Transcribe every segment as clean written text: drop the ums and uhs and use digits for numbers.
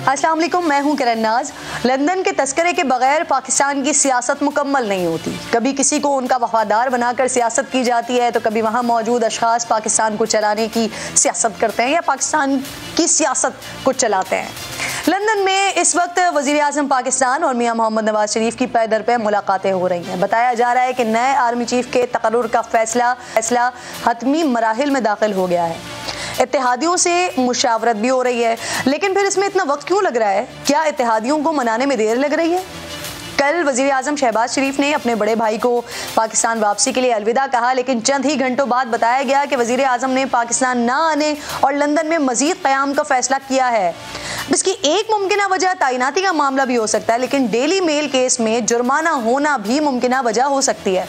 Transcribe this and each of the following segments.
अस्सलाम वालेकुम, मैं हूं किरण नाज। लंदन के तस्करे के बगैर पाकिस्तान की सियासत मुकम्मल नहीं होती। कभी किसी को उनका वफादार बनाकर सियासत की जाती है तो कभी वहां मौजूद अशखास पाकिस्तान को चलाने की सियासत करते हैं या पाकिस्तान की सियासत को चलाते हैं। लंदन में इस वक्त वज़ीर आज़म पाकिस्तान और मियां मोहम्मद नवाज शरीफ की पै दर पे मुलाकातें हो रही हैं। बताया जा रहा है कि नए आर्मी चीफ के तकर्रुर का फैसला हतमी मराहिल में दाखिल हो गया है। इत्तेहादियों से मुशावरत भी हो रही है, लेकिन फिर इसमें इतना वक्त क्यों लग रहा है? क्या इत्तेहादियों को मनाने में देर लग रही है? कल वज़ीर आज़म शहबाज शरीफ ने अपने बड़े भाई को पाकिस्तान वापसी के लिए अलविदा कहा, लेकिन चंद ही घंटों बाद बताया गया कि वज़ीर आज़म ने पाकिस्तान ना आने और लंदन में मज़ीद क़याम का फैसला किया है। इसकी एक मुमकिन वजह तैनाती का मामला भी हो सकता है, लेकिन डेली मेल केस में जुर्माना होना भी मुमकिन वजह हो सकती है।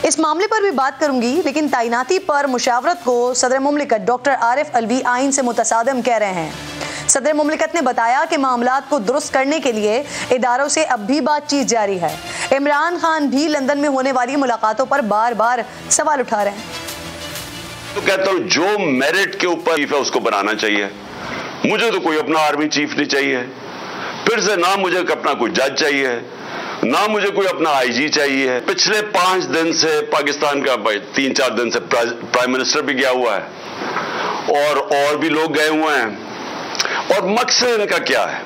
इस मामले पर भी बात करूंगी, लेकिन तैनाती पर मुशावरत को सदर मुमलिकत डॉक्टर आरिफ अलवी आइन से मुतसादिम कह रहे हैं। सदर मुमलिकत ने बताया कि मामलात को दुरुस्त करने के लिए इदारों से अब भी बातचीत जारी है। इमरान खान भी लंदन में होने वाली मुलाकातों पर बार बार सवाल उठा रहे हैं। तो कहता हूं जो मेरिट के ऊपर चीफ है उसको बनाना चाहिए। मुझे तो कोई अपना आर्मी चीफ नहीं चाहिए, फिर से ना मुझे अपना कोई जज चाहिए, ना मुझे कोई अपना आईजी चाहिए। पिछले 5 दिन से पाकिस्तान का 3-4 दिन से प्राइम मिनिस्टर भी गया हुआ है और भी लोग गए हुए हैं। और मकसद इनका क्या है?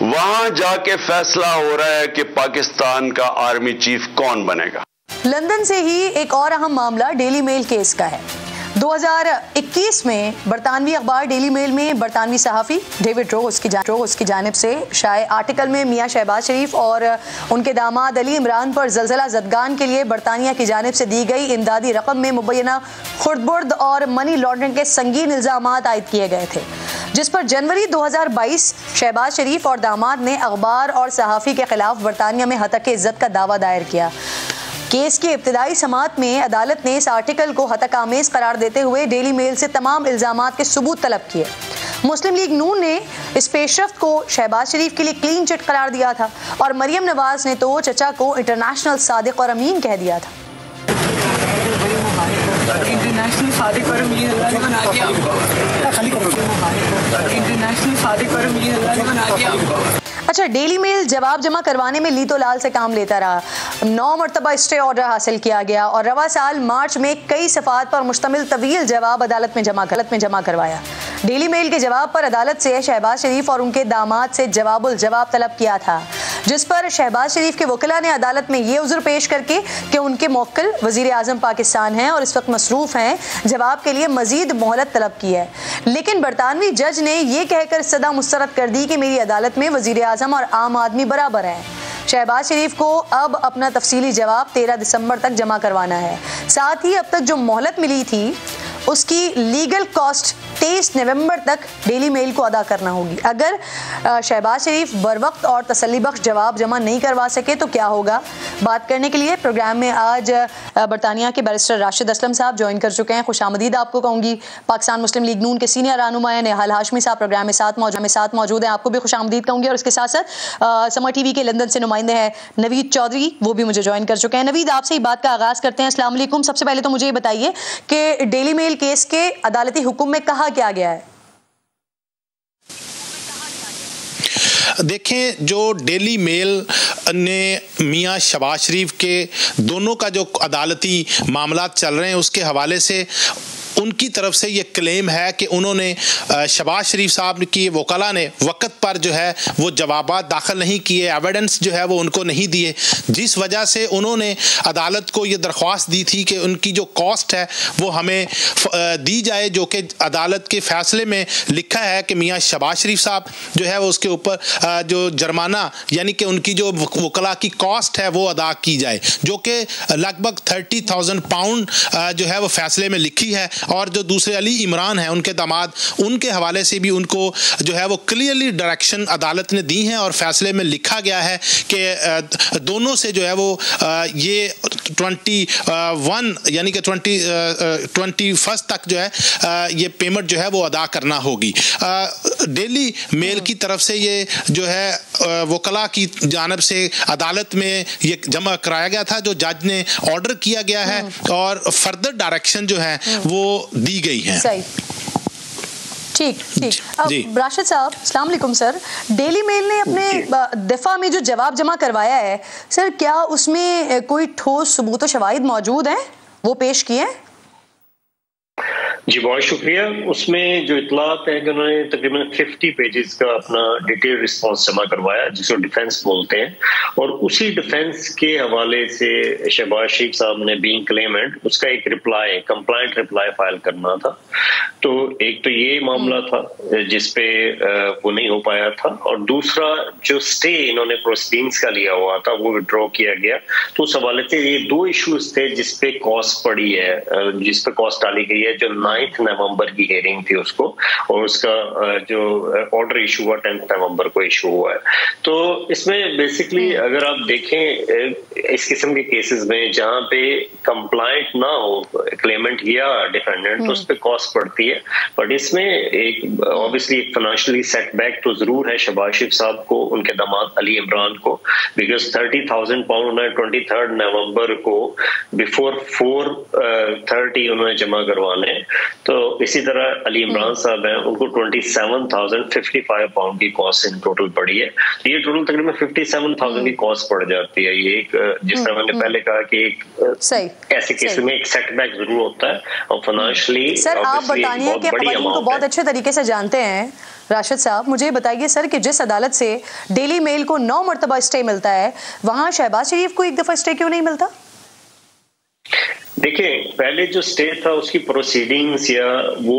वहां जाके फैसला हो रहा है कि पाकिस्तान का आर्मी चीफ कौन बनेगा। लंदन से ही एक और अहम मामला डेली मेल केस का है। 2021 में बरतानवी अखबार डेली मेल में बरतानवी सहाफ़ी डेविड रोज की जानिब से शाये आर्टिकल में मियां शहबाज शरीफ और उनके दामाद अली इमरान पर ज़लज़ला ज़दगान के लिए बरतानिया की जानिब से दी गई इमदादी रकम में मुबैना खुर्द-बुर्द और मनी लॉन्ड्रिंग के संगीन इल्ज़ामात आयद किए गए थे, जिस पर जनवरी 2022 शहबाज शरीफ और दामाद ने अखबार और सहाफ़ी के खिलाफ बरतानिया में हतक इज़्ज़त का दावा दायर किया। केस की इब्तिदाई समात में अदालत ने इस आर्टिकल को हतक आमेज करार देते हुए डेली मेल से तमाम इल्जामात के सबूत तलब किए। मुस्लिम लीग नून ने इस पेशरफ्त को शहबाज शरीफ के लिए क्लीन चिट करार दिया था और मरियम नवाज ने तो चचा को इंटरनेशनल सादिक और अमीन कह दिया था। इंटरनेशनल सादिक और अमीन अल्लाह ने बना दिया। इंटरनेशनल सादिक और अमीन अल्लाह ने बना दिया। अच्छा, डेली मेल जवाब जमा करवाने में लीतो लाल से काम लेता रहा। 9 मरतबा स्टे ऑर्डर हासिल किया गया और रवा साल मार्च में कई सफ़ात पर मुश्तमिल तवील जवाब अदालत में जमा करवाया। डेली मेल के जवाब पर अदालत से शहबाज शरीफ और उनके दामाद से जवाब तलब किया था, जिस पर शहबाज शरीफ के वकीला ने अदालत में ये उज़्र पेश करके कि उनके मुवक्किल वज़ीर आज़म पाकिस्तान हैं और इस वक्त मसरूफ़ हैं, जवाब के लिए मज़ीद मोहलत तलब की है। लेकिन बरतानवी जज ने यह कहकर सदा मुस्तरद कर दी कि मेरी अदालत में वज़ीर आज़म और आम आदमी बराबर हैं। शहबाज शरीफ को अब अपना तफसीली जवाब 13 दिसंबर तक जमा करवाना है। साथ ही अब तक जो मोहलत मिली थी उसकी लीगल कॉस्ट 23 नवंबर तक डेली मेल को अदा करना होगी। अगर शहबाज शरीफ बरवक्त और तसल्ली बख्श जवाब जमा नहीं करवा सके तो क्या होगा? बात करने के लिए प्रोग्राम में आज बरतानिया के बैरिस्टर राशिद असलम साहब ज्वाइन कर चुके हैं। खुशामदीद आपको कहूँगी। पाकिस्तान मुस्लिम लीग नून के सीनियर रहनुमा निहाल हाशमी साहब प्रोग्राम में साथ मौजूद हैं, आपको भी खुशामदीद कहूँगी। और इसके साथ साथ समर टीवी के लंदन से नुमाइंदे हैं नवीद चौधरी, वो भी मुझे ज्वाइन कर चुके हैं। नवीद, आपसे ही बात का आगाज़ करते हैं। अस्सलाम वालेकुम। सबसे पहले तो मुझे ये बताइए कि डेली मेल केस के अदालती हुक्म में कहा क्या गया है? देखें, जो डेली मेल ने मियां शहबाज शरीफ के दोनों का जो अदालती मामलात चल रहे हैं उसके हवाले से उनकी तरफ से ये क्लेम है कि उन्होंने शहबाज शरीफ साहब की वकला ने वक़्त पर जो है वो जवाबात दाखिल नहीं किए, एविडेंस जो है वो उनको नहीं दिए, जिस वजह से उन्होंने अदालत को ये दरख्वास्त दी थी कि उनकी जो कॉस्ट है वो हमें दी जाए, जो कि अदालत के फ़ैसले में लिखा है कि मियां शहबाज शरीफ साहब जो है वो उसके ऊपर जो जुर्माना यानी कि उनकी जो वकला की कॉस्ट है वो अदा की जाए, जो कि लगभग 30,000 पाउंड जो है वो फ़ैसले में लिखी है। और जो दूसरे अली इमरान हैं उनके दामाद, उनके हवाले से भी उनको जो है वो क्लियरली डायरेक्शन अदालत ने दी हैं और फैसले में लिखा गया है कि दोनों से जो है वो ये 21 यानी कि 21 तक जो है ये पेमेंट जो है वो अदा करना होगी। डेली मेल की तरफ से ये जो है वकला की जानब से अदालत में ये जमा कराया गया था, जो जज ने ऑर्डर किया गया है और फर्दर डायरेक्शन जो है वो दी गई है। सही। ठीक ठीक। राशिद साहब अस्सलाम वालेकुम सर, डेली मेल ने अपने दफा में जो जवाब जमा करवाया है सर, क्या उसमें कोई ठोस सबूत और शवाहिद मौजूद हैं, वो पेश किए हैं? जी बहुत शुक्रिया। उसमें जो इतलात है कि उन्होंने तकरीबन 50 पेजेस का अपना डिटेल रिस्पांस जमा करवाया, जिसको डिफेंस बोलते हैं, और उसी डिफेंस के हवाले से शहबाज शरीफ साहब ने बीइंग क्लेमेंट उसका एक रिप्लाई, कंप्लाइंट रिप्लाई फाइल करना था। तो एक तो ये मामला था जिसपे वो नहीं हो पाया था, और दूसरा जो स्टे इन्होंने प्रोसीडिंग्स का लिया हुआ था वो विड्रॉ किया गया। तो उस हवाले से ये दो इश्यूज थे जिसपे कॉस्ट पड़ी है, जिसपे कॉस्ट डाली गई है। जो 9 नवंबर की हेयरिंग थी उसको, और उसका जो ऑर्डर इशू हुआ 10 नवंबर को इशू हुआ है। तो इसमें बेसिकली अगर आप देखें इस किस्म के केसेस में जहां पे कंप्लाइंट ना हो क्लेमेंट या डिफेंडेंट, तो उस पर कॉस्ट पड़ती है। बट इसमें एक ऑब्वियसली एक फाइनेंशियली सेटबैक तो जरूर है शहबाज शरीफ साहब को, उनके दामाद अली इमरान को, बिकॉज 30,000 पाउंड उन्होंने 23 नवंबर को बिफोर 4:30 उन्होंने जमा करवाने। तो इसी तरह अली इमरान साहब हैं, उनको 27,055 पाउंड की कॉस्ट इन टोटल पड़ी है। तो ये टोटल तकरीबन 57,000 की कॉस्ट पड़ जाती है। ये एक जिस तरह मैंने पहले कहा कि एक ऐसे केस में एक सेटबैक जरूर होता है, और फाइनेंशियली सर आप बताइए कि कवानीन को बहुत अच्छे तरीके से जानते हैं राशिद साहब, मुझे बताइए सर कि जिस अदालत से डेली मेल को 9 मरतबा स्टे मिलता है, वहां शहबाज शरीफ को एक दफा स्टे क्यों नहीं मिलता? देखिए पहले जो स्टे था उसकी प्रोसीडिंग्स या वो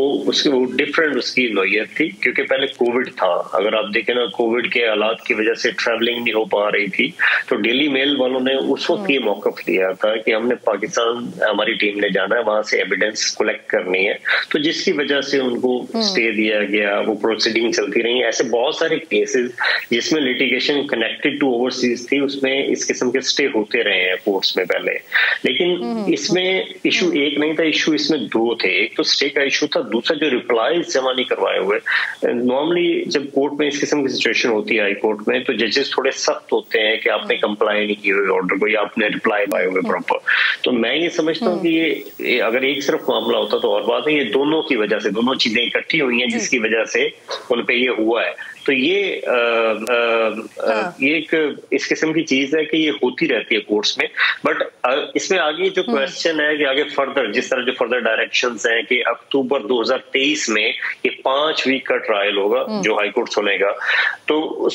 डिफरेंट उसकी नौयत थी, क्योंकि पहले कोविड था। अगर आप देखें ना, कोविड के हालात की वजह से ट्रैवलिंग नहीं हो पा रही थी, तो डेली मेल वालों ने उस वक्त ये मौकफ लिया था कि हमने पाकिस्तान, हमारी टीम ने जाना है, वहां से एविडेंस कलेक्ट करनी है। तो जिसकी वजह से उनको स्टे दिया गया, वो प्रोसीडिंग चलती रही। ऐसे बहुत सारे केसेस जिसमें लिटिगेशन कनेक्टेड टू ओवरसीज थी, उसमें इस किस्म के स्टे होते रहे हैं कोर्ट्स में पहले। लेकिन इसमें इशू एक नहीं था, इशू इसमें दो थे। एक तो स्टे का इशू था, दूसरा जो रिप्लाईज जमा नहीं करवाए हुए। नॉर्मली जब कोर्ट में इस किस्म की सिचुएशन होती है हाई कोर्ट में, तो जजेस थोड़े सख्त होते हैं कि आपने कंप्लाई नहीं किए हुए ऑर्डर को, या आपने रिप्लाई पाए हुए प्रॉपर। तो मैं ये समझता हूँ कि ये अगर एक सिर्फ मामला होता तो और बात है, ये दोनों की वजह से, दोनों चीजें इकट्ठी हुई हैं जिसकी वजह से उन पे ये हुआ है। तो ये एक इस किस्म की चीज है कि ये होती रहती है कोर्ट्स में। बट इसमें आगे जो क्वेश्चन है कि आगे फर्दर जिस तरह जो फर्दर डायरेक्शंस हैं कि अक्टूबर 2023 में ये 5 वीक का ट्रायल होगा जो हाई कोर्ट सुनेगा, तो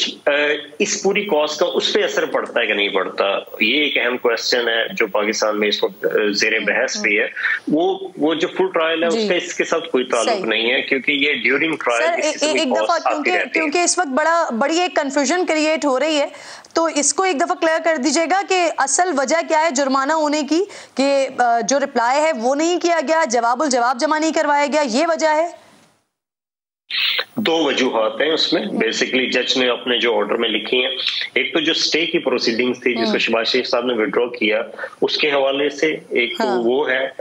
इस पूरी कॉस्ट का उस पर असर पड़ता है कि नहीं पड़ता, ये एक अहम क्वेश्चन है जो पाकिस्तान में इस वक्त जेर बहस भी है। वो जो फुल ट्रायल है उसका इसके साथ कोई ताल्लुक नहीं है, क्योंकि ये ड्यूरिंग ट्रायल क्योंकि इस वक्त बड़ी एक कंफ्यूजन क्रिएट हो रही है, तो इसको एक दफा क्लियर कर दीजिएगा कि असल वजह क्या है जुर्माना होने की, कि जो रिप्लाई है वो नहीं किया गया, जवाब जमा नहीं करवाया गया, ये वजह है? दो वजूहात हैं उसमें। बेसिकली जज ने अपने जो ऑर्डर में लिखी हैं, एक तो जो स्टे की प्रोसीडिंग्स थी जिसको शहबाज शरीफ साहब ने विड्रॉ किया, उसके हवाले से एक तो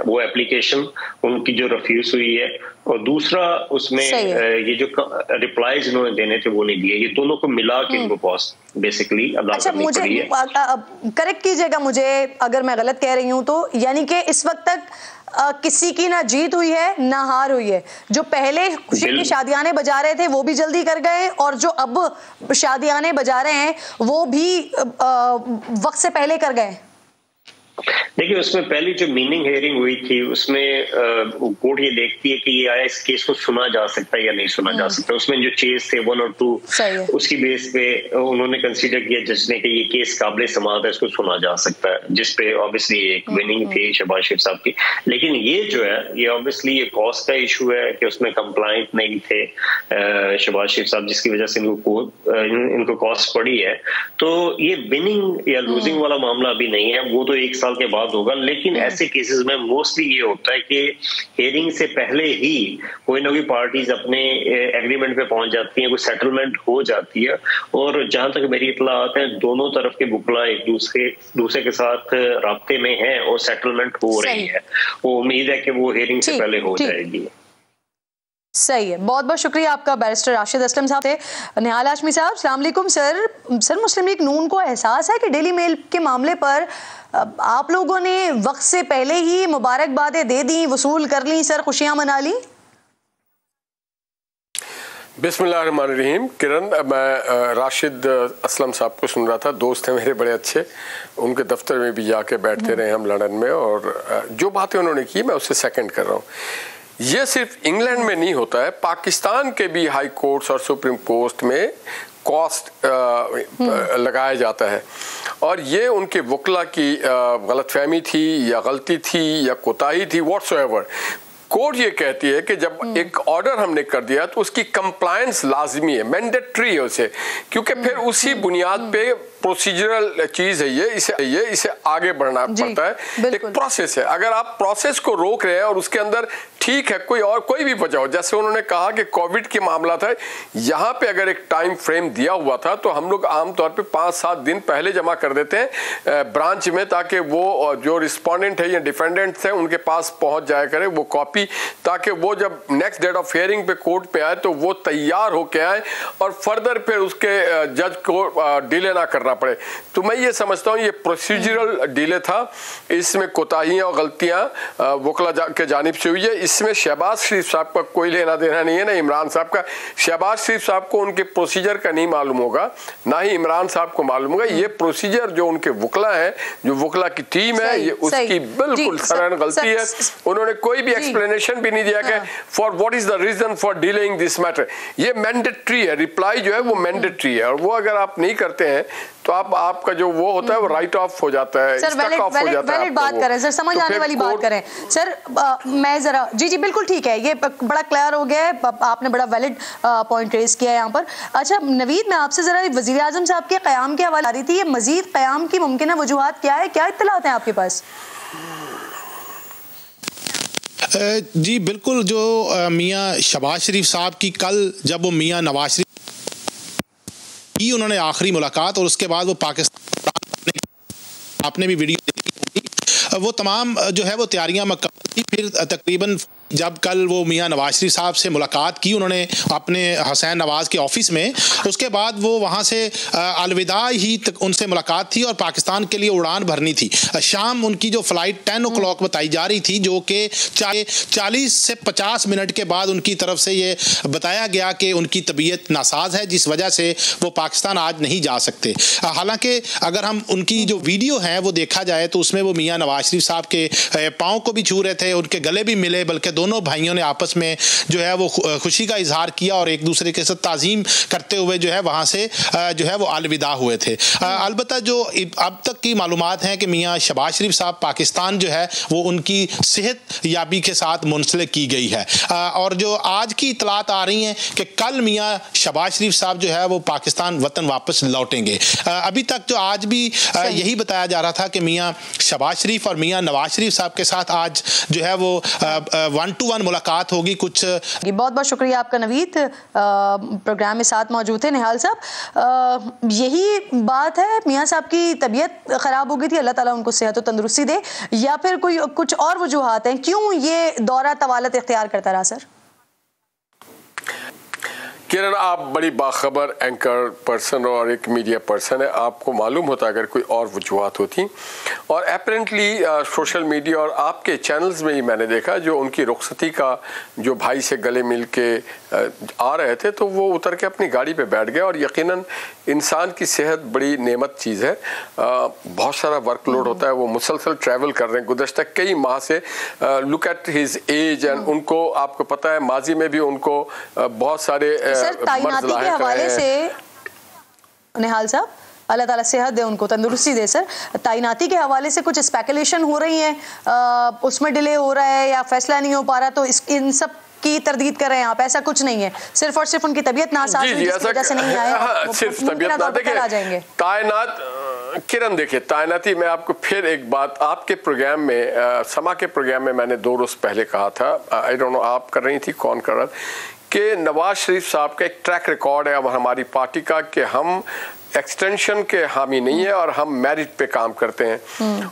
वो एप्लीकेशन उनकी जो रिफ्यूज हुई है, और दूसरा उसमें ये जो रिप्लाईज इन्होंने देने थे वो नहीं दिए। ये दोनों को मिला के इनको कॉस्ट बेसिकली अदा करनी पड़ी है। करेक्ट कीजिएगा मुझे अगर मैं गलत कह रही हूँ तो, यानी कि इस वक्त तक किसी की ना जीत हुई है ना हार हुई है। जो पहले खुशी की शादियाने बजा रहे थे वो भी जल्दी कर गए, और जो अब शादियाने बजा रहे हैं वो भी वक्त से पहले कर गए। देखिए उसमें पहली जो मीनिंग हेयरिंग हुई थी उसमें कोर्ट ये देखती है कि ये आया इस केस को सुना जा सकता है या नहीं सुना जा सकता। उसमें जो चेज थे 1 और 2 उसकी बेस पे उन्होंने कंसीडर किया जज ने कि ये केस काबिल समाअत है, इसको सुना जा सकता है, जिसपे ऑब्वियसली एक विनिंग थी शहबाज शरीफ साहब की। लेकिन ये जो है ये ऑब्वियसली ये कॉस्ट का इशू है कि उसमें कंप्लाइंट नहीं थे शहबाज शरीफ साहब, जिसकी वजह से इनको कॉस्ट पड़ी है। तो ये विनिंग या लूजिंग वाला मामला अभी नहीं है, वो तो 1 साल के बाद होगा। लेकिन ऐसे केसेस में मोस्टली ये होता है कि हियरिंग से पहले ही कोई ना कोई पार्टीज अपने एग्रीमेंट पे पहुंच जाती हैं, कोई सेटलमेंट हो जाती है, और जहां तक मेरी इत्तलात है दोनों तरफ के बुकला एक दूसरे के साथ राब्ते में हैं और सेटलमेंट हो रही है। वो उम्मीद है कि वो हियरिंग से पहले हो जाएगी। सही है, बहुत बहुत शुक्रिया आपका बैरिस्टर राशिद असलम साहब थे। निहाल हाशमी साहब अस्सलाम वालेकुम। सर मुस्लिम लीग नून को एहसास है कि डेली मेल के मामले पर आप लोगों ने वक्त से पहले ही मुबारकबादें दे दी, वसूल कर ली, सर खुशियां मना ली? बिस्मिल्लाहिर्रहमानिर्रहीम। किरण, मैं राशिद असलम साहब को सुन रहा था, दोस्त हैं मेरे बड़े अच्छे, उनके दफ्तर में भी जाके बैठते रहे हम लंदन में, और जो बातें उन्होंने की मैं उससे सेकंड कर रहा हूँ। ये सिर्फ इंग्लैंड में नहीं होता है, पाकिस्तान के भी हाई कोर्ट्स और सुप्रीम कोर्ट में कॉस्ट लगाया जाता है, और ये उनके वकला की गलतफहमी थी या गलती थी या कोताही थी, व्हाटसोएवर। कोर्ट ये कहती है कि जब एक ऑर्डर हमने कर दिया तो उसकी कंप्लायंस लाजमी है, मैंडेटरी है उसे, क्योंकि फिर उसी बुनियाद पे प्रोसीजरल चीज है ये, इसे आगे बढ़ना पड़ता है, एक प्रोसेस है। अगर आप प्रोसेस को रोक रहे हैं और उसके अंदर ठीक है कोई भी वजह हो, जैसे उन्होंने कहा कि कोविड के मामला था, यहाँ पे अगर एक टाइम फ्रेम दिया हुआ था तो हम लोग आमतौर पे 5-7 दिन पहले जमा कर देते हैं ब्रांच में, ताकि वो जो रिस्पोंडेंट है या डिफेंडेंट्स है उनके पास पहुंच जाया करे वो कॉपी, ताकि वो जब नेक्स्ट डेट ऑफ हियरिंग पे कोर्ट पे आए तो वो तैयार होके आए और फर्दर फिर उसके जज को डिले ना करना पड़े। तो मैं ये समझता हूँ ये प्रोसीजरल डिले था, इसमें कोताहियां और गलतियां वकला के जानिब से हुई है। इसमें शहबाज शरीफ साहब का कोई लेना देना नहीं है, ना इमरान साहब का। शहबाज शरीफ साहब को उनके प्रोसीजर का नहीं मालूम होगा, ना ही इमरान साहब को मालूम होगा। ये प्रोसीजर जो उनके वकला है, जो वकला की टीम है, ये उसकी बिल्कुल सराहना गलती है। उन्होंने कोई भी एक्सप्लेनेशन भी नहीं दिया कि for what is the reason for delaying this matter. ये मैंडेटरी है, रिप्लाई जो है वो मैंडेटरी है, और वो अगर आप नहीं करते हैं तो आपका जो वो होता है वो राइट ऑफ हो जाता है, सर वैलिड बात करें सर, समझ आने वाली बात करें सर। मैं जरा जी बिल्कुल ठीक है, ये बड़ा क्लियर हो गया है, आपने बड़ा वैलिड पॉइंट रेज किया है यहाँ पर। अच्छा नवीद, मैं आपसे जरा वजीर आजम साहब के क़याम के हवाले आ रही थी, ये मजीद क़याम की मुमकिन वजूहात क्या है, क्या इत्तलात हैं आपके पास? जी बिल्कुल, जो मियाँ शहबाज शरीफ साहब की कल जब वो मियाँ नवाज शरीफ की उन्होंने आखिरी मुलाकात, और उसके बाद वो पाकिस्तान, आपने भी वीडियो देखी होगी, वो तमाम जो है वो तैयारियां मुकम्मल थी। फिर तकरीबन जब कल वो मियाँ नवाज शरीफ साहब से मुलाकात की उन्होंने अपने हुसैन नवाज के ऑफिस में, उसके बाद वो वहाँ से अलविदा ही तक उनसे मुलाकात थी और पाकिस्तान के लिए उड़ान भरनी थी। शाम उनकी जो फ़्लाइट 10 o'clock बताई जा रही थी, जो कि 40 से 50 मिनट के बाद उनकी तरफ से ये बताया गया कि उनकी तबीयत नासाज है, जिस वजह से वो पाकिस्तान आज नहीं जा सकते। हालांकि अगर हम उनकी जो वीडियो है वो देखा जाए तो उसमें वो मियाँ नवाज शरीफ साहब के पाँव को भी छू रहे थे, उनके गले भी मिले, बल्कि दोनों भाइयों ने आपस में जो है वो खुशी का इजहार किया और एक दूसरे के साथ ताज़ीम करते हुए जो है वहाँ से जो है वो अलविदा हुए थे। अलबत्ता जो अब तक की मालूमात हैं कि मियाँ शहबाज शरीफ साहब पाकिस्तान जो है वो उनकी सेहत याबी के साथ मुंसलिक की गई है, और जो आज की इतलात आ रही हैं कि कल मियाँ शहबाज शरीफ साहब जो है वो पाकिस्तान वतन वापस लौटेंगे। अभी तक जो आज भी यही बताया जा रहा था कि मियाँ शहबाज शरीफ और मियाँ नवाज शरीफ साहब के साथ आज जो है वो 1-to-1 मुलाकात होगी कुछ। बहुत बहुत शुक्रिया आपका नवीद, प्रोग्राम में साथ मौजूद थे। निहाल साहब, यही बात है, मियाँ साहब की तबीयत ख़राब हो गई थी, अल्लाह ताला उनको सेहत और तंदुरुस्ती दे, या फिर कोई कुछ और वजूहात हैं क्यों ये दौरा तवालत इख्तियार करता रहा? सर किरण, आप बड़ी बाखबर एंकर पर्सन और एक मीडिया पर्सन है, आपको मालूम होता अगर कोई और वजूहात होती। और अपेरेंटली सोशल मीडिया और आपके चैनल्स में ही मैंने देखा जो उनकी रुखसती का जो भाई से गले मिल के आ रहे थे तो वो उतर के अपनी गाड़ी पे बैठ गए। और यकीनन इंसान की सेहत बड़ी नेमत चीज़ है, बहुत सारा वर्कलोड होता है, वो मुसलसल ट्रैवल कर रहे हैं गुज़श्ता कई माह से। Look at his age and उनको आपको पता है माजी में भी उनको बहुत सारे ताइनाती के हवाले से, निहाल साहब अल्लाह ताला सेहत दे, उनको तंदुरुस्ती दे। सर ताइनाती के हवाले से कुछ स्पेकुलेशन हो रही है, उसमें डिले हो रहा है या फैसला नहीं हो पा रहा, तो इन सब की तरदीद कर रहे हैं आप? ऐसा कुछ नहीं है, सिर्फ और सिर्फ उनकी तबीयत नासाज है जिसकी वजह से नहीं आए, सिर्फ तबीयत ना देखें। ताइनात किरण देखिए, ताइनाती में आपको फिर एक बात आपके प्रोग्राम में समा के प्रोग्राम में मैंने 2 रोज पहले कहा था, आई डोंट नो आप कर रही थी कौन कर रहा, कि नवाज शरीफ साहब का एक ट्रैक रिकॉर्ड है अब हमारी पार्टी का कि हम एक्सटेंशन के हामी नहीं है और हम मेरिट पे काम करते हैं,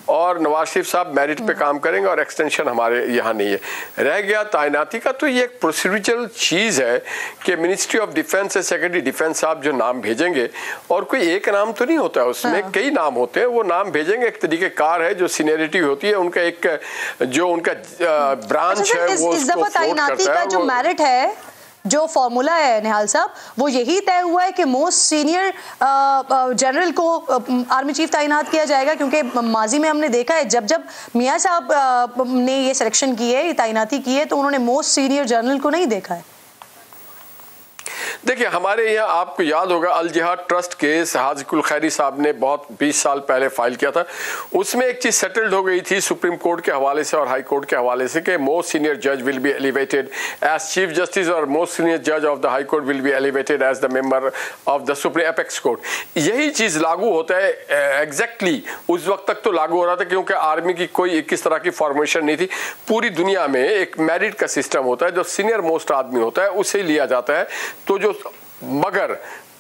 और नवाज शरीफ साहब मेरिट पे काम करेंगे और एक्सटेंशन हमारे यहाँ नहीं है। रह गया ताइनाती का, तो ये एक प्रोसीजरल चीज़ है कि मिनिस्ट्री ऑफ डिफेंस से सेक्रेटरी डिफेंस साहब जो नाम भेजेंगे, और कोई एक नाम तो नहीं होता है उसमें, कई नाम होते हैं, वो नाम भेजेंगे, एक तरीक़ेकार है जो सीनियरिटी होती है उनका, एक जो उनका ब्रांच है वो ताइनाती का जो मेरिट है जो फॉर्मूला है निहाल साहब, वो यही तय हुआ है कि मोस्ट सीनियर जनरल को आर्मी चीफ तैनात किया जाएगा, क्योंकि माजी में हमने देखा है जब जब मियां साहब ने ये सिलेक्शन की है, ये तैनाती की है, तो उन्होंने मोस्ट सीनियर जनरल को नहीं देखा है। देखिए, हमारे यहाँ आपको याद होगा अल जिहाद ट्रस्ट केस हाजिकुल खैरी साहब ने बहुत 20 साल पहले फाइल किया था। उसमें एक चीज़ सेटल्ड हो गई थी सुप्रीम कोर्ट के हवाले से और हाई कोर्ट के हवाले से कि मोस्ट सीनियर जज will be elevated as chief justice और मोस्ट सीनियर जज of the high court will be elevated as the member of the supreme apex court. यही चीज़ लागू होता है एग्जैक्टली उस वक्त तक तो लागू हो रहा था क्योंकि आर्मी की कोई किस तरह की फॉर्मेशन नहीं थी। पूरी दुनिया में एक मेरिट का सिस्टम होता है, जो सीनियर मोस्ट आदमी होता है उसे लिया जाता है। तो जो मगर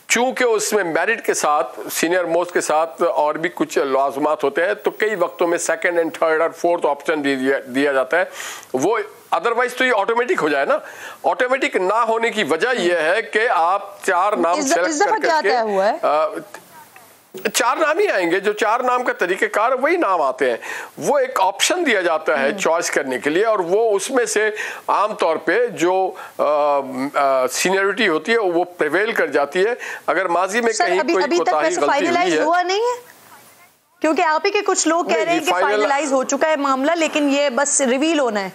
चूंकि उसमें मेरिट के साथ सीनियर मोस्ट के साथ और भी कुछ लाजमात होते हैं, तो कई वक्तों में सेकंड एंड थर्ड और फोर्थ ऑप्शन दिया जाता है। वो अदरवाइज तो ये ऑटोमेटिक हो जाए ना। ऑटोमेटिक ना होने की वजह यह है कि आप 4 नाम सेलेक्ट करके 4 नाम ही आएंगे, जो 4 नाम का तरीक़ेकार वही नाम आते हैं। वो एक ऑप्शन दिया जाता है चॉइस करने के लिए, और वो उसमें से आमतौर पे जो सीनियरिटी होती है वो प्रिवेल कर जाती है। अगर माजी में कहीं कोई कोताही गलती हुई है, हुआ नहीं है, क्योंकि आप ही के कुछ लोग कह रहे हैं कि फाइनलाइज हो चुका है मामला, लेकिन ये बस रिवील होना है।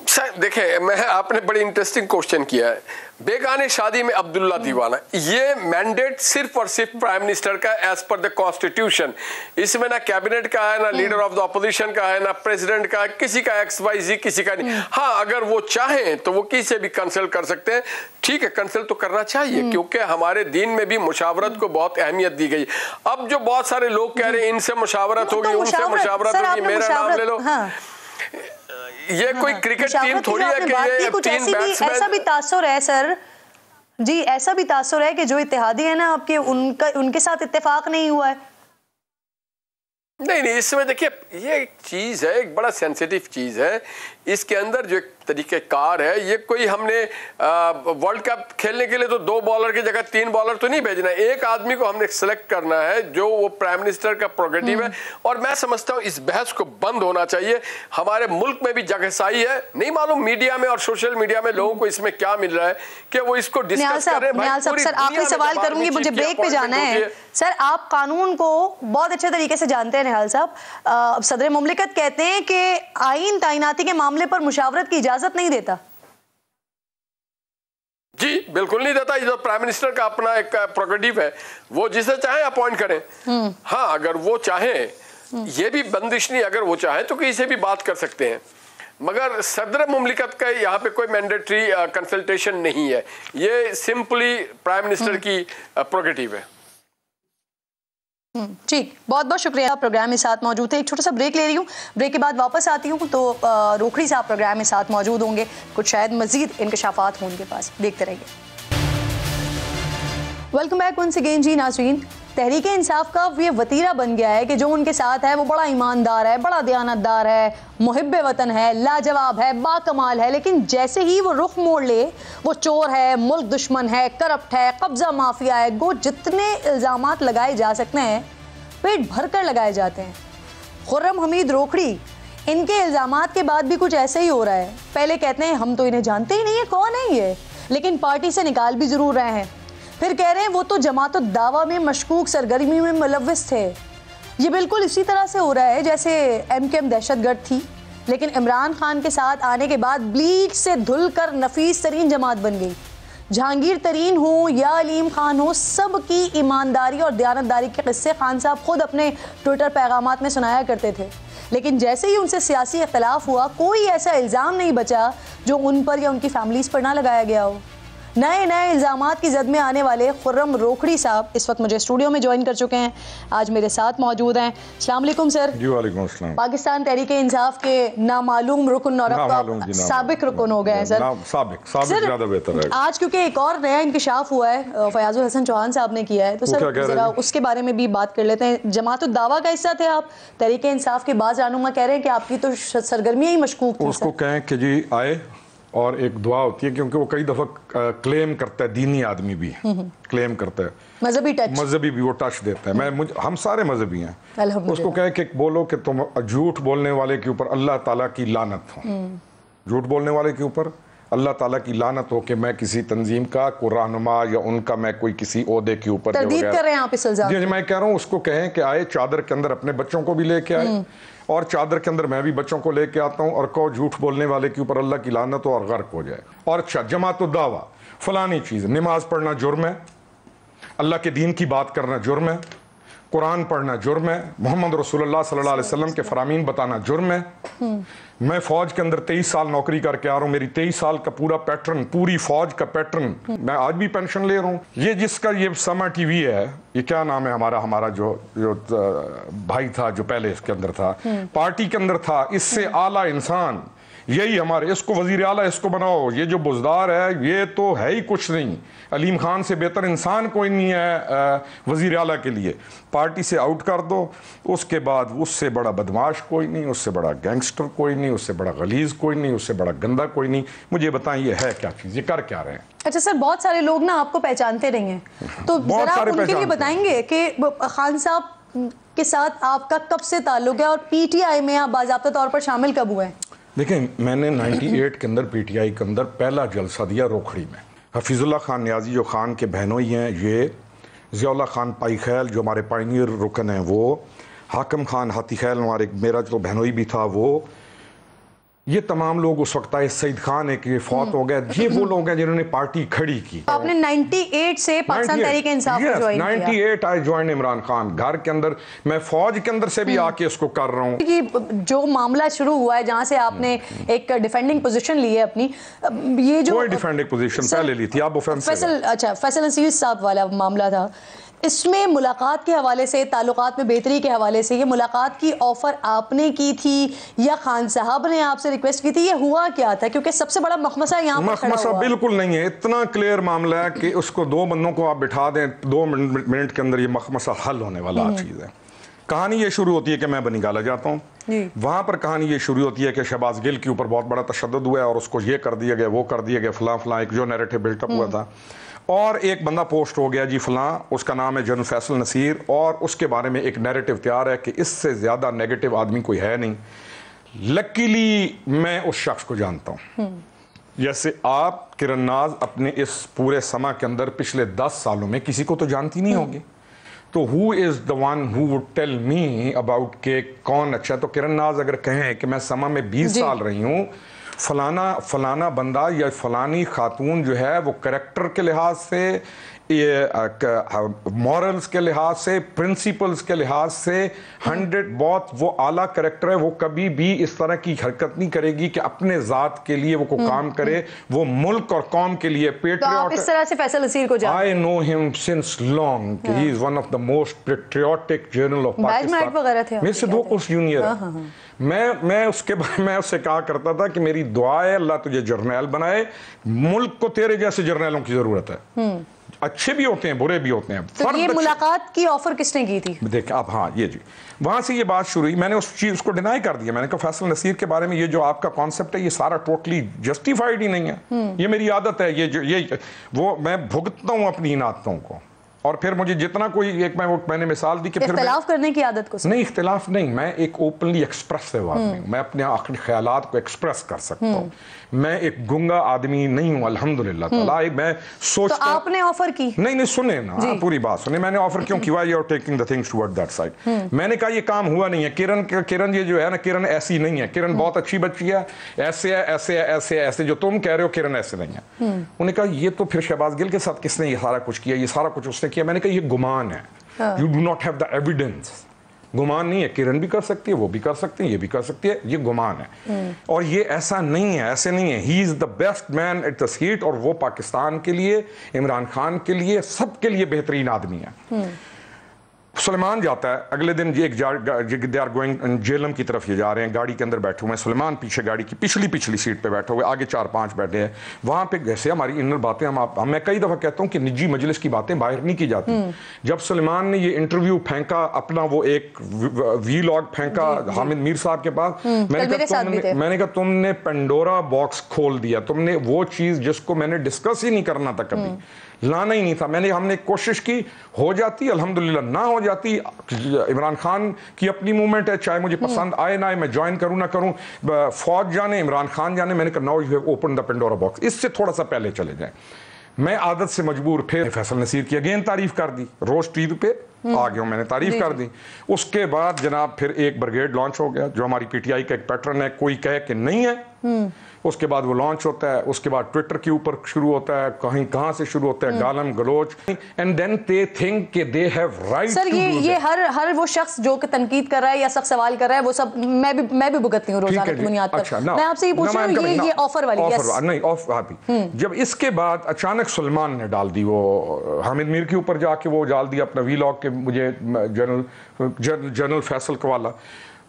सर देखें, आपने बड़ी इंटरेस्टिंग क्वेश्चन किया है। बेगाने शादी में अब्दुल्ला दीवाना, ये मैंडेट सिर्फ और सिर्फ प्राइम मिनिस्टर का एज पर द कॉन्स्टिट्यूशन। इसमें ना कैबिनेट का है, ना लीडर ऑफ द अपोजिशन का है, ना प्रेसिडेंट का, किसी का XYZ किसी का नहीं। हाँ, अगर वो चाहें तो वो किसी से भी कंसल्ट कर सकते हैं। ठीक है, कंसल्ट तो करना चाहिए, क्योंकि हमारे दीन में भी मुशावरत को बहुत अहमियत दी गई। अब जो बहुत सारे लोग कह रहे हैं इनसे मुशावरत होगी, उनसे मुशावरत होगी, मेरा नाम ले लो। ये कोई क्रिकेट टीम थोड़ी है कि ये कुछ ऐसा भी तासुर है सर जी, ऐसा भी तासुर है कि जो इत्तेहादी है ना आपके, उनके साथ इत्तेफाक नहीं हुआ है। नहीं, इसमें देखिए ये एक चीज़ है, एक बड़ा सेंसिटिव चीज़ है। इसके अंदर जो एक तरीक़ेकार है, ये कोई हमने वर्ल्ड कप खेलने के लिए तो 2 बॉलर की जगह 3 बॉलर तो नहीं भेजना है। एक आदमी को हमने सेलेक्ट करना है जो वो प्राइम मिनिस्टर का प्रोगेटिव है। और मैं समझता हूँ इस बहस को बंद होना चाहिए। हमारे मुल्क में भी जगहसाई है, नहीं मालूम मीडिया में और सोशल मीडिया में लोगों को इसमें क्या मिल रहा है कि वो इसको डिस्कस कर रहे हैं। सर आखिरी सवाल करूंगी, मुझे ब्रेक पे जाना है। सर आप कानून को बहुत अच्छे तरीके से जानते हैं निहाल साहब। सदर मुमलिकत कहते हैं कि आईन तैनाती के मामले पर मुशावरत की इजाजत नहीं देता। जी बिल्कुल नहीं देता। ये तो प्राइम मिनिस्टर का अपना एक प्रोगेटिव है, वो जिसे चाहे अपॉइंट करें। हाँ, अगर वो चाहे, ये भी बंदिश नहीं, अगर वो चाहे तो किसी से भी बात कर सकते हैं। मगर सदर मुमलिकत का यहाँ पे कोई मैंडेटरी कंसल्टेशन नहीं है, ये सिंपली प्राइम मिनिस्टर की प्रोगेटिव है। ठीक, बहुत बहुत शुक्रिया। प्रोग्राम में साथ मौजूद थे। एक छोटा सा ब्रेक ले रही हूँ, ब्रेक के बाद वापस आती हूँ तो रोखड़ी साहब प्रोग्राम में साथ मौजूद होंगे। कुछ शायद मजीद इंकशाफात हों उनके पास, देखते रहिए। वेलकम बैक वंस अगेन जी नाज़रीन। तहरीक इंसाफ का ये वतीरा बन गया है कि जो उनके साथ है वो बड़ा ईमानदार है, बड़ा दयानतदार है, मुहिब्बे वतन है, लाजवाब है, बाकमाल है, लेकिन जैसे ही वो रुख मोड़ ले वो चोर है, मुल्क दुश्मन है, करप्ट है, कब्जा माफिया है, गो जितने इल्ज़ामात लगाए जा सकते हैं पेट भर कर लगाए जाते हैं। खुर्रम हमीद रोखड़ी, इनके इल्ज़ामात के बाद भी कुछ ऐसे ही हो रहा है। पहले कहते हैं हम तो इन्हें जानते ही नहीं है, कौन है ये, लेकिन पार्टी से निकाल भी ज़रूर रहे हैं। फिर कह रहे हैं वो तो जमात दावा में मशकूक सरगर्मी में मुलव्विस थे। ये बिल्कुल इसी तरह से हो रहा है जैसे MKM दहशतगर्द थी, लेकिन इमरान खान के साथ आने के बाद ब्लीच से धुल कर नफीस तरीन जमात बन गई। जहांगीर तरीन हो या अलीम खान हो, सब की ईमानदारी और दयानतदारी के किस्से खान साहब खुद अपने ट्विटर पैगामात में सुनाया करते थे, लेकिन जैसे ही उनसे सियासी इख्तिलाफ हुआ कोई ऐसा इल्ज़ाम नहीं बचा जो उन पर या उनकी फैमिलीज़ पर ना लगाया गया हो। नए नए इल्ज़ामात की जद में आने वाले खुर्रम रोखड़ी साहब इस वक्त मुझे स्टूडियो में ज्वाइन कर चुके हैं, आज मेरे साथ मौजूद हैं। अस्सलाम वालेकुम सर। जी वालेकुम अस्सलाम। पाकिस्तान तहरीक इंसाफ के नामालूम रुकन और साबिक रुकन हो गए हैं सर। साबिक ज़्यादा बेहतर है। आज क्योंकि एक और नया इंकशाफ हुआ है, फयाजुल हसन चौहान साहब ने किया है, तो सर जरा उसके बारे में भी बात कर लेते हैं। जमात दावा का हिस्सा थे आप, तहरीक इंसाफ के बाद रहनुमा कह रहे हैं कि आपकी तो सरगर्मियाँ ही मशकूक थी। उसको कहें कि जी आए और एक दुआ होती है, क्योंकि वो कई दफ़ा क्लेम करता है, दीनी आदमी भी क्लेम करता है, मजहबी भी वो टच देता है। हम सारे मजहबी हैं। उसको कहे कि बोलो कि तुम झूठ बोलने वाले के ऊपर अल्लाह ताला की लानत हो, झूठ बोलने वाले के ऊपर अल्लाह ताला की लानत हो कि मैं किसी तंजीम का कोई रहनुमा या उनका मैं कोई किसी ओहदे के ऊपर तरदीद कर रहे हैं आप इस इल्जाम जी मैं कह रहा हूँ उसको कहें कि आए चादर के अंदर अपने बच्चों को भी लेके आए और चादर के अंदर मैं भी बच्चों को लेके आता हूँ और कहो झूठ बोलने वाले के ऊपर अल्लाह की लानत हो और गर्क हो जाए। और अच्छा जमात दावा फलानी चीज़, नमाज पढ़ना जुर्म है, अल्लाह के दीन की बात करना जुर्म है, कुरान पढ़ना जुर्म है, मोहम्मद रसूलुल्लाह सल्लल्लाहु अलैहि वसल्लम के फरामीन बताना जुर्म है। मैं फौज के अंदर 23 साल नौकरी करके आ रहा हूँ, मेरी 23 साल का पूरा पैटर्न, पूरी फौज का पैटर्न, मैं आज भी पेंशन ले रहा हूँ। ये जिसका ये समा टीवी है, ये क्या नाम है हमारा जो भाई था जो पहले इसके अंदर था, पार्टी के अंदर था, इससे आला इंसान यही हमारे, इसको वजीर आला इसको बनाओ। ये जो बुजदार है ये तो है ही कुछ नहीं, अलीम खान से बेहतर इंसान कोई नहीं है वजीर आला के लिए। पार्टी से आउट कर दो, उसके बाद उससे बड़ा बदमाश कोई नहीं, उससे बड़ा गैंगस्टर कोई नहीं, उससे बड़ा गलीज कोई नहीं, उससे बड़ा गंदा कोई नहीं। मुझे बताएं ये है क्या चीज़, ये कर क्या रहे हैं? अच्छा सर, बहुत सारे लोग ना आपको पहचानते नहीं हैं, तो जरा आप उनके लिए बताएंगे कि खान साहब के साथ आपका कब से ताल्लुक है और पीटीआई में आप बाज़ाब्ता तौर पर शामिल कब हुए? देखें, मैंने 98 के अंदर पीटीआई के अंदर पहला जलसा दिया रोखड़ी में। हफीजुल्लाह खान न्याजी जो खान के बहनोई हैं, ये ज़ियाउल्लाह खान पाई खैल जो हमारे पायनियर रुकन हैं वो, हाकिम खान हाथी खैल हमारे मेरा जो बहनोई भी था वो, ये तमाम लोग उस वक्त आए, सईद खान एक ये फौत हो गए, ये वो लोग हैं जिन्होंने पार्टी खड़ी की। आपने 98 से पाकिस्तान तहरीक इंसाफ को ज्वाइन किया? 98 आई ज्वाइन इमरान खान। घर के अंदर मैं फौज के अंदर से भी आके इसको कर रहा हूँ। कि जो मामला शुरू हुआ है जहाँ से आपने एक डिफेंडिंग पोजीशन ली है अपनी, ये जो कोई डिफेंडिंग पोजीशन पहले ली थी, आप फैसल नसीर साहब वाला मामला था, इसमें मुलाकात के हवाले से, ताल्लुकात में बेहतरी के हवाले से, ये मुलाकात की ऑफर आपने की थी या खान साहब ने आपसे रिक्वेस्ट की थी, ये हुआ क्या था? क्योंकि सबसे बड़ा मखमसा यहाँ पर खड़ा हुआ है। बिल्कुल नहीं है, इतना क्लियर मामला है कि उसको दो बंदों को आप बिठा दें, 2 मिनट के अंदर ये मखमसा हल होने वाला चीज़ है। कहानी ये शुरू होती है कि मैं बनिगाला जाता हूँ, वहाँ पर कहानी ये शुरू होती है कि शहबाज गिल के ऊपर बहुत बड़ा तशद्दुद हुआ है और उसको ये कर दिया गया, वो कर दिया गया, फलां फलां, एक जो नैरेटिव बिल्टअप हुआ था। और एक बंदा पोस्ट हो गया जी फलां, उसका नाम है जनरल फैसल नसीर, और उसके बारे में एक नैरेटिव तैयार है कि इससे ज़्यादा नेगेटिव आदमी कोई है नहीं। लकीली मैं उस शख्स को जानता हूँ। जैसे आप किरण नाज अपने इस पूरे समा के अंदर पिछले 10 सालों में किसी को तो जानती नहीं होगी, तो who is the one who would tell me about के कौन अच्छा? तो किरण नाज अगर कहें कि मैं समा में 20 साल रही हूँ, फलाना बंदा या फलानी खातून जो है वो करैक्टर के लिहाज से, मॉरल्स के लिहाज से, प्रिंसिपल्स के लिहाज से 100 बहुत वो आला करैक्टर है, वो कभी भी इस तरह की हरकत नहीं करेगी कि अपने ज़ात के लिए वो को काम करे, वो मुल्क और कौम के लिए पेट्रियट। इस तरह से फैसल नसीर को जानते हैं? I know him since long. He is one of the most patriotic journal of Pakistan. मेरे से 2 कोर्स जूनियर है। मैं उससे कहा करता था कि मेरी दुआ है अल्लाह तुझे जर्नैल बनाए, मुल्क को तेरे जैसे जर्नैलों की जरूरत है। अच्छे भी होते हैं, बुरे भी होते हैं। तो ये मुलाकात की ऑफर किसने की थी? देख आप, हाँ ये जी, वहां से ये बात शुरू हुई। मैंने उस चीज को डिनाई कर दिया। मैंने कहा फैसल नसीर के बारे में ये जो आपका कॉन्सेप्ट है ये सारा टोटली जस्टिफाइड ही नहीं है। ये मेरी आदत है, ये वो मैं भुगतता हूँ अपनी इन आदतों को। और फिर मुझे जितना कोई एक मैंने मिसाल दी कि फिर इख्तिलाफ करने की आदत को नहीं, इख्तिलाफ नहीं, मैं एक ओपनली एक्सप्रेसिव आदमी हूँ, मैं अपने ख्यालात को एक्सप्रेस कर सकता हूँ। मैं एक गुंगा आदमी नहीं हूँ अल्हम्दुलिल्लाह ताला। मैं सोचता तो आपने ऑफर की? नहीं सुने ना, पूरी बात सुने। मैंने ऑफर क्यों किया? You are taking the things toward that side. मैंने कहा ये काम हुआ नहीं है। किरण ये जो है ना, किरण ऐसी नहीं है, किरण बहुत अच्छी बच्ची है, ऐसे है, ऐसे है, ऐसे है, ऐसे जो तुम कह रहे हो किरण ऐसे नहीं है। उन्होंने कहा ये तो फिर शहबाज गिल के साथ किसने ये सारा कुछ किया? ये सारा कुछ उसने किया। मैंने कहा ये गुमान है, you do not have the evidence. गुमान नहीं है, किरण भी कर सकती है, वो भी कर सकती है, ये भी कर सकती है, ये गुमान है। और ये ऐसा नहीं है, ऐसे नहीं है। He is the best man at the seat, और वो पाकिस्तान के लिए, इमरान खान के लिए, सबके लिए बेहतरीन आदमी है। सुलेमान जाता है अगले दिन, दे आर गोइंग जेलम की तरफ ये जा रहे हैं, गाड़ी के अंदर बैठे हुए हैं, सुलेमान पीछे गाड़ी की पिछली सीट पे बैठे हुए, आगे 4-5 बैठे हैं। वहाँ पे जैसे हमारी इनर बातें मैं कई दफ़ा कहता हूँ कि निजी मजलिस की बातें बाहर नहीं की जाती। जब सुलेमान ने ये इंटरव्यू फेंका अपना, वो एक वीलॉग फेंका हामिद मीर साहब के पास, मैंने कहा तुमने पेंडोरा बॉक्स खोल दिया, तुमने वो चीज़ जिसको मैंने डिस्कस ही नहीं करना था कभी, लाना ही नहीं था। हमने कोशिश की, हो जाती अल्हम्दुलिल्लाह, ना हो जाती, इमरान खान की अपनी मूवमेंट है, चाहे मुझे पसंद आए ना आए, मैं ज्वाइन करूं ना करूं, फौज जाने, इमरान खान जाने, मैंने कहा now you have open the Pandora box. इससे थोड़ा सा पहले चले जाएं। मैं आदत से मजबूर फिर फैसल नसीर की अगेन तारीफ कर दी, रोज टीवी पे आ गया, मैंने तारीफ कर दी। उसके बाद जनाब फिर एक ब्रिगेड लॉन्च हो गया, जो हमारी पीटीआई का एक पैटर्न है, कोई कहे कि नहीं है, उसके बाद वो लॉन्च होता है, उसके बाद ट्विटर के ऊपर शुरू होता है, कहीं कहां से शुरू होता है, गालम गलोच, एंड देन दे थिंक कि दे हैव राइट। सर ये हर वो शख्स जो कि तनकीद कर रहा है या सख्त सवाल कर रहा है, वो सब मैं भी भुगतती हूँ रोजाना की बुनियाद पर। अच्छा, मैं आपसे ये पूछ रहा हूँ, ये ऑफर वाली नहीं ऑफ जब इसके बाद अचानक सलमान ने डाल दी, वो हामिद मीर के ऊपर जाके वो डाल दिया अपना वीलॉग के, मुझे जनरल फैसल का वाला,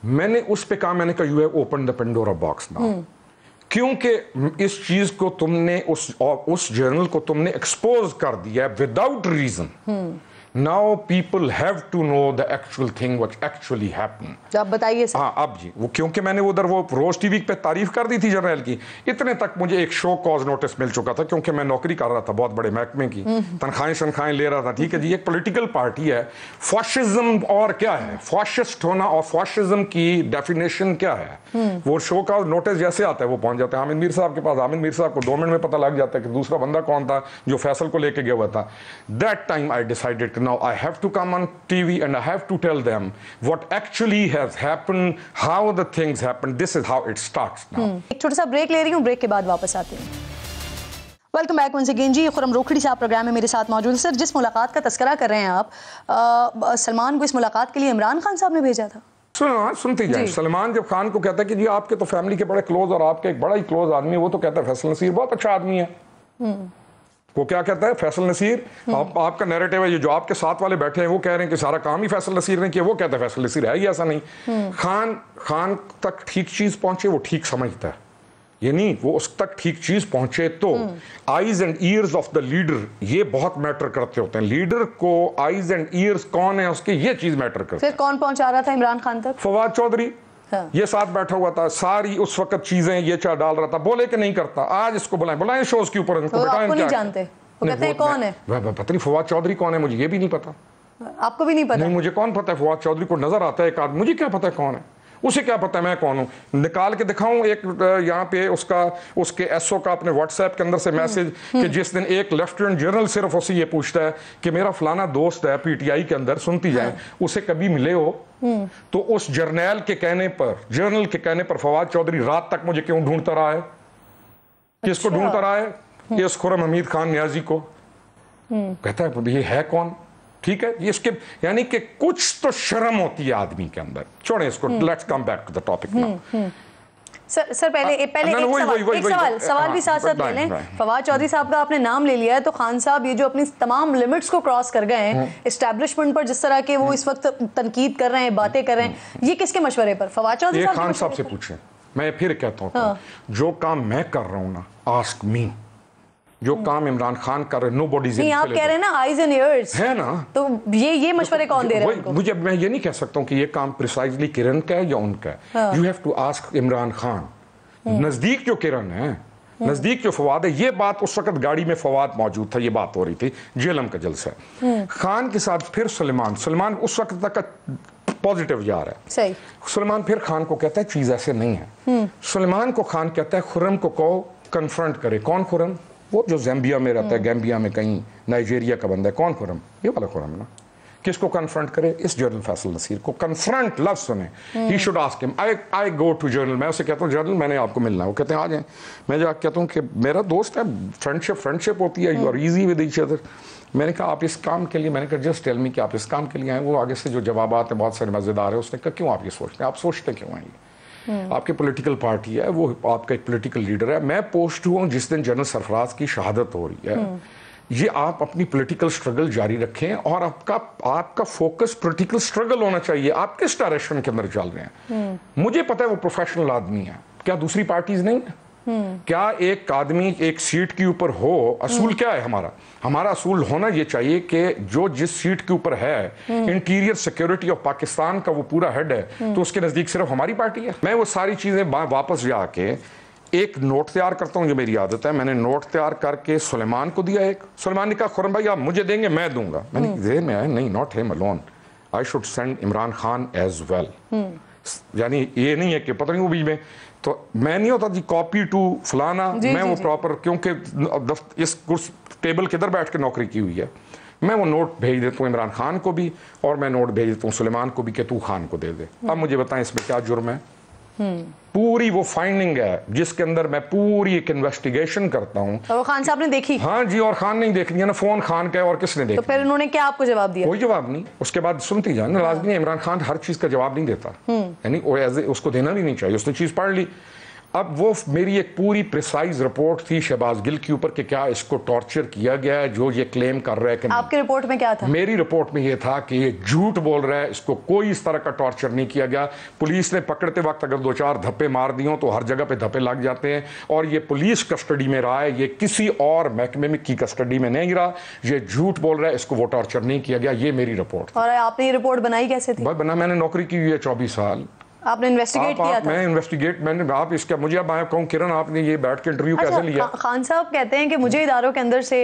मैंने उस पे कहा, मैंने कहा you have open the Pandora box now, क्योंकि इस चीज को तुमने उस जर्नल को तुमने एक्सपोज कर दिया without reason. Now people have to know the actual thing what actually happened. आप बताइए सर। हाँ अब जी, वो क्योंकि मैंने उधर वो रोज टीवी पे तारीफ कर दी थी जर्नल की, इतने तक मुझे एक शो कॉज नोटिस मिल चुका था, क्योंकि मैं नौकरी कर रहा था बहुत बड़े महकमे की, तनख्वाहें ले रहा था। ठीक है जी, एक पॉलिटिकल पार्टी है, फॉशिज्म और क्या है, फॉशिस्ट होना और फॉशिज्म की डेफिनेशन क्या है, वो शो का नोटिस जैसे आता है वो पहुंच जाता है हामिद मीर साहब के पास। हामिद मीर साहब को 2 मिनट में पता लग जाता है कि दूसरा बंदा कौन था जो फैसल को लेके गया हुआ था। That time I decided now I have to come on TV and I have to tell them what actually has happened, how the things happened. This is how it starts now. एक छोटा सा break ले रही हूँ, break के बाद वापस आते हैं। वेलकम बैक वंस अगेन जी। खुरम रोखड़ी साहब प्रोग्राम में मेरे साथ मौजूद है। सर, जिस मुलाकात का तस्करा कर रहे हैं आप, सलमान को इस मुलाकात के लिए इमरान खान साहब ने भेजा था। सुनते जाए, सलमान जब खान को कहता है कि जी आपके तो फैमिली के बड़े क्लोज और आपके एक बड़ा ही क्लोज आदमी है, वो तो कहता है फैसल नसीर बहुत अच्छा आदमी है। वो क्या कहता है, फैसल नसीर, आपका नैरेटिव है, ये जो आपके साथ वाले बैठे हैं वो कह रहे हैं कि सारा काम ही फैसल नसीर ने किया, वो कहता है फैसल नसीर है ही ऐसा नहीं। खान तक ठीक चीज पहुंचे, वो ठीक समझता है, ये नहीं वो उस तक ठीक चीज पहुंचे तो eyes and years of the leader ये बहुत मैटर करते होते हैं। लीडर को आईज एंड ईयर्स कौन है उसके, ये चीज मैटर करती है। फिर कौन पहुंचा रहा था इमरान खान तक? फवाद चौधरी। हाँ। ये साथ बैठा हुआ था, सारी उस वक्त चीजें ये चाह डाल रहा था, बोले कि नहीं करता, आज इसको बुलाएं शोज के ऊपर, इनको आपको नहीं जानते, वो कहते हैं कौन है, पता नहीं फवाद चौधरी कौन है, मुझे ये भी नहीं पता। आपको भी नहीं पता? नहीं, मुझे कौन पता है, फवाद चौधरी को नजर आता है एक आदमी, मुझे क्या पता है कौन है, उसे क्या पता है मैं कौन हूं। निकाल के दिखाऊं एक यहाँ पे उसके एसओ का अपने व्हाट्सएप के अंदर से मैसेज कि जिस दिन एक लेफ्टिनेंट जनरल सिर्फ उससे ये पूछता है कि मेरा फलाना दोस्त है पीटीआई के अंदर, सुनती जाए, उसे कभी मिले हो, तो उस जर्नल के कहने पर फवाद चौधरी रात तक मुझे क्यों ढूंढता रहा है, किसको ढूंढता रहा है, ये खुर्रम हमीद खान नियाजी को। कहता है ये है कौन, ठीक है, ये इसके यानी कि कुछ तो शर्म होती है आदमी के अंदर। छोड़ें इसको, let's come back to the topic now. Sir पहले एक सवाल भी साथ साथ ले लें। फवाद चौधरी साहब का आपने नाम ले लिया है, तो खान साहब ये जो अपनी तमाम लिमिट्स को क्रॉस कर गए हैं, एस्टैब्लिशमेंट पर जिस तरह के वो इस वक्त तनकीद कर रहे हैं, बातें कर रहे हैं, ये किसके मशवरे पर? फवाद चौधरी साहब? खान साहब से पूछें। मैं फिर कहता हूँ, जो काम मैं कर रहा हूँ ना, आस्क मी। जो काम इमरान खान कर रहे, नोबडी इज, आप कह रहे हैं ना आईज एंड ईयर्स है ना, तो ये मशवरे कौन दे रहे हैं? मुझे मैं ये नहीं कह सकता हूँ कि ये काम प्रिसाइजली किरण का है या उनका है। You have to ask Imran Khan. नजदीक जो किरण है, नजदीक जो फवाद है, ये बात उस वक्त गाड़ी में फवाद मौजूद था, ये बात हो रही थी, जेलम का जलसा। खान के साथ फिर सलमान उस वक्त तक का पॉजिटिव जा रहा है, सही। सलमान फिर खान को कहता है चीज ऐसे नहीं है। सलमान को खान कहता है खुर्रम को कहो कन्फ्रंट करे। कौन खुर्रम? वो जो ज़ैम्बिया में रहता है, गैम्बिया में कहीं, नाइजीरिया का बंदा है। कौन खुर्रम? ये वाला खुर्रम ना। किसको कन्फ्रंट करे? इस जनरल फैसल नसीर को कन्फ्रंट। लफ्ज सुने, he should ask him. I go to general, मैं उसे कहता हूँ जनरल मैंने आपको मिलना है। वो कहते हैं आ जाए। मैं जाकर कहता हूँ कि मेरा दोस्त है, फ्रेंडशिप होती है, you are easy with each other. मैंने कहा आप इस काम के लिए, मैंने कहा जस्ट टेल मी कि आप इस काम के लिए आए। वो आगे से जो जवाब आते हैं बहुत सारे मजेदार है। उसने कहा क्यों आप ये सोचते हैं, आप सोचते क्यों हैं? आपकी पॉलिटिकल पार्टी है, वो आपका एक पॉलिटिकल लीडर है। मैं पोस्ट हुआ जिस दिन जनरल सरफराज की शहादत हो रही है। ये आप अपनी पॉलिटिकल स्ट्रगल जारी रखें और आपका फोकस पॉलिटिकल स्ट्रगल होना चाहिए। आप किस डायरेक्शन के अंदर चल रहे हैं? मुझे पता है वो प्रोफेशनल आदमी है, क्या दूसरी पार्टीज नहीं है? क्या एक आदमी एक सीट के ऊपर हो? असूल क्या है हमारा असूल होना ये चाहिए कि जो जिस सीट के ऊपर है, इंटीरियर सिक्योरिटी ऑफ पाकिस्तान का वो पूरा हेड है, तो उसके नजदीक सिर्फ हमारी पार्टी है। मैं वो सारी चीजें वापस जाके एक नोट तैयार करता हूँ, जो मेरी आदत है। मैंने नोट तैयार करके सुलेमान को दिया। एक सुलेमान ने कहा खुर्रम भाई आप मुझे देंगे? मैं दूंगा। मैंने जेहन में आया नहीं, not him alone, I should send Imran Khan as well. यानी ये नहीं है कि पता नहीं वो बीच में तो मैं नहीं होता जी कॉपी टू फलाना, मैं वो प्रॉपर, क्योंकि इस टेबल किधर बैठ के नौकरी की हुई है, मैं वो नोट भेज देता हूँ इमरान खान को भी और मैं नोट भेज देता हूँ सुलेमान को भी कि तू खान को दे दे। अब मुझे बताएं इसमें क्या जुर्म है? पूरी वो फाइंडिंग है जिसके अंदर मैं पूरी एक इन्वेस्टिगेशन करता हूँ। और वो खान साहब ने देखी? हाँ जी, और खान नहीं देख लिया ना, फोन खान का है और किसने देखा? तो फिर उन्होंने क्या आपको जवाब दिया? कोई जवाब नहीं। उसके बाद सुनती जाए ना, लाजमी है इमरान खान हर चीज का जवाब नहीं देता, यानी उसको देना भी नहीं चाहिए, उसने चीज पढ़ ली। अब वो मेरी एक पूरी प्रिसाइज रिपोर्ट थी शहबाज गिल के ऊपर कि क्या इसको टॉर्चर किया गया है जो ये क्लेम कर रहा है कि आपकी रिपोर्ट में क्या था? मेरी रिपोर्ट में ये था कि ये झूठ बोल रहा है, इसको कोई इस तरह का टॉर्चर नहीं किया गया। पुलिस ने पकड़ते वक्त अगर 2-4 धप्पे मार दिए तो हर जगह पे धप्पे लग जाते हैं, और ये पुलिस कस्टडी में रहा है, ये किसी और महकमे में की कस्टडी में नहीं रहा, ये झूठ बोल रहा है, इसको वो टॉर्चर नहीं किया गया। ये मेरी रिपोर्ट। और आपने ये रिपोर्ट बनाई कैसे थी? बना, मैंने नौकरी की हुई है 24 साल। आपने इन्वेस्टिगेट किया था? मैं इन्वेस्टिगेट, मैंने आप इसका मुझे अब मैं कहूँ किरण आपने ये बैठ के इंटरव्यू कैसे लिया? खान साहब कहते हैं कि मुझे इदारों के अंदर से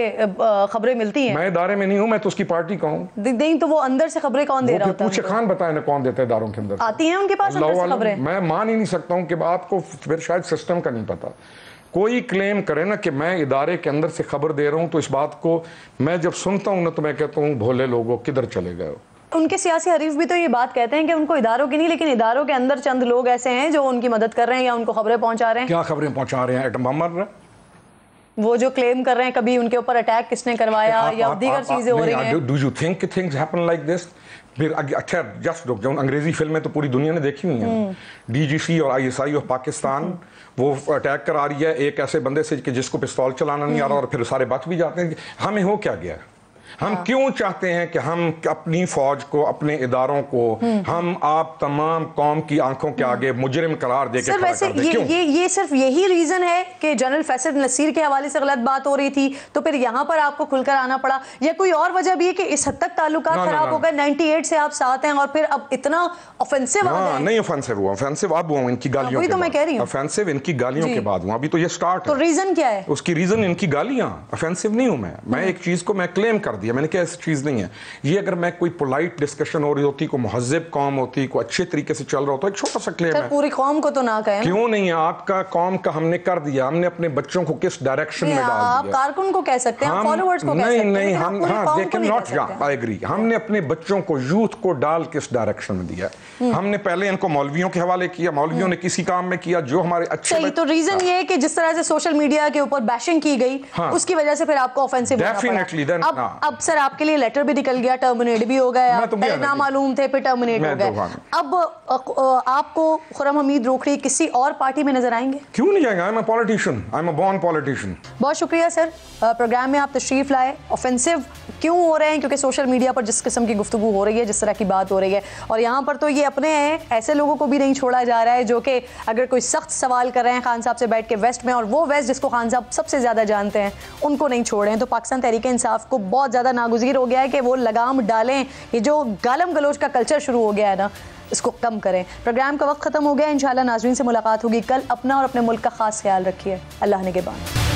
खबरें मिलती हैं। मैं इदारे में नहीं हूँ, मैं तो उसकी पार्टी का हूँ। नहीं तो वो अंदर से खबरें कौन दे रहा होता है? पूछे खान बताए ना कौन देता है इदारों के अंदर? आती हैं उनके पास अंदर से खबरें? मैं मान ही नहीं सकता हूँ कि आपको फिर शायद सिस्टम का नहीं पता। कोई क्लेम करे ना कि मैं इदारे के अंदर से खबर दे रहा हूँ तो इस बात को मैं जब सुनता हूँ ना तो मैं कहता हूँ भोले लोगों किधर चले गए हो। उनके सियासी हरीफ भी तो ये बात कहते हैं कि उनको इदारों की नहीं लेकिन इदारों के अंदर चंद लोग ऐसे हैं जो उनकी मदद कर रहे हैं या उनको खबरें पहुंचा रहे हैं। क्या खबरें पहुंचा रहे हैं? एटम बम मर रहा है, वो जो क्लेम कर रहे हैं कभी उनके ऊपर अटैक किसने करवाया या दीगर चीजें हो रही हैं। Do you think things happen like this? फिर अच्छा जस्ट रुक जाओ, अंग्रेजी फिल्में तो पूरी दुनिया ने देखी हुई हैं। डीजीसी और आईएसआई ऑफ पाकिस्तान वो अटैक करा रही है एक ऐसे बंदे से कि जिसको पिस्तौल चलाना नहीं आ रहा और फिर सारे बच भी जाते हैं। हमें हो क्या गया? हम क्यों चाहते हैं कि हम अपनी फौज को, अपने इदारों को हम आप तमाम कौम की आंखों के आगे मुजरिम करार दे के खड़ा कर दें? ये सिर्फ यही रीजन है कि जनरल फैसल नसीर के हवाले से गलत बात हो रही थी तो फिर यहाँ पर आपको खुलकर आना पड़ा, या कोई और वजह भी है कि इस हद तक ताल्लुकात खराब हो गए? 98 से आप साथ हैं और फिर अब इतना ऑफेंसिव आ गए। नहीं ऑफेंसिव हुआ, ऑफेंसिव अब हुआ इनकी गालियों के बाद। मैं कह रही हूं ऑफेंसिव इनकी गालियों के बाद हुआ। अभी तो ये स्टार्ट है। तो रीजन क्या है उसकी? रीजन इनकी गालियां। ऑफेंसिव नहीं हूं मैं एक चीज को मैं क्लेम कर दिया, मैंने कहा ऐसी चीज नहीं है ये। अगर मैं कोई पोलाइट डिस्कशन हो रही होती, कोई मुहज्जिब कौम होती, कोई अच्छे तरीके से चल रहा होता, एक छोटा सा क्लेम है। पूरी कौम को तो ना कहें। क्यों नहीं है? आपका कौम का हमने कर दिया, हमने अपने बच्चों को किस डायरेक्शन में डाल दिया। आप कारकुन को कह सकते हैं, फॉलोअर्स को कह सकते हैं। नहीं हम they can not, I agree. हमने अपने बच्चों को, यूथ को डाल किस डायरेक्शन में दिया? हमने पहले इनको मौलवियों के हवाले किया, मौलवियों ने किसी काम में किया जो हमारे अच्छे। सही, तो रीजन ये है कि जिस तरह से सोशल मीडिया के ऊपर बैशिंग की गई उसकी वजह से फिर आपको ऑफेंसिव डेफिनेटली। अब सर आपके लिए लेटर भी निकल गया, टर्मिनेट भी हो गया, पहले ना मालूम थे फिर टर्मिनेट हो गए। अब आपको खुर्रम हमीद रोकड़ी किसी और पार्टी में नजर आएंगे? क्यों नहीं जाएंगे? I am a politician, I am a born politician. बहुत शुक्रिया सर, प्रोग्राम में आप तशरीफ लाए। ऑफेंसिव क्यों हो रहे हैं? क्योंकि सोशल मीडिया पर जिस किस्म की गुफ्तगू हो रही है, जिस तरह की बात हो रही है, और यहाँ पर तो ये अपने हैं, ऐसे लोगों को भी नहीं छोड़ा जा रहा है जो कि अगर कोई सख्त सवाल कर रहे हैं खान साहब से बैठ के वेस्ट में, और वो वेस्ट जिसको खान साहब सबसे ज्यादा जानते हैं, उनको नहीं छोड़े हैं। तो पाकिस्तान तहरीक इंसाफ को बहुत ज्यादा नागुज़ीर हो गया है कि वो लगाम डालें। ये जो गालम गलोच का कल्चर शुरू हो गया है ना, इसको कम करें। प्रोग्राम का वक्त खत्म हो गया। इंशाल्लाह नाज़रीन से मुलाकात होगी कल। अपना और अपने मुल्क का खास ख्याल रखिए। अल्लाह निगहबान।